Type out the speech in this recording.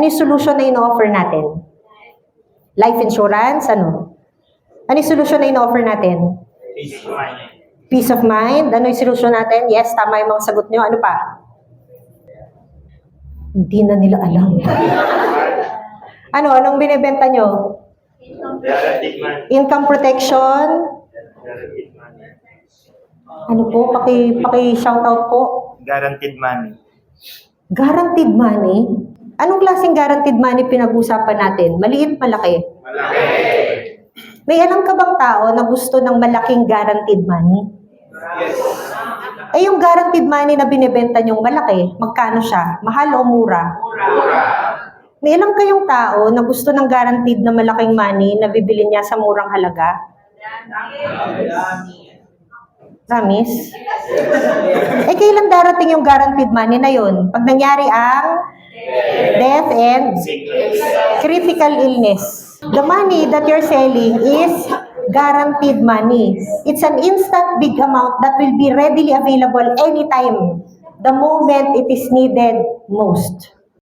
yung solution na ino-offer natin? Life insurance, ano? Ano yung solution na ino-offer natin? Peace of mind. Peace of mind. Ano yung solution natin? Yes, tama yung mga sagot nyo. Ano pa? Hindi na nila alam. Anong binibenta nyo? Guaranteed money. Income protection. Guaranteed money. Ano po? Paki-shoutout po. Guaranteed money. Guaranteed money? Anong klaseng guaranteed money pinag-usapan natin? Maliit, malaki? Malaki. May alam ka bang tao na gusto ng malaking guaranteed money? Yes. Eh yung guaranteed money na binibenta nyong malaki, magkano siya? Mahal o mura? Mura. May alam kayong tao na gusto ng guaranteed na malaking money na bibili niya sa murang halaga? Promise? Eh kailan darating yung guaranteed money na yun? Pag nangyari ang death and Sickness. critical illness. The money that you're selling is guaranteed money. It's an instant big amount that will be readily available anytime, the moment it is needed most.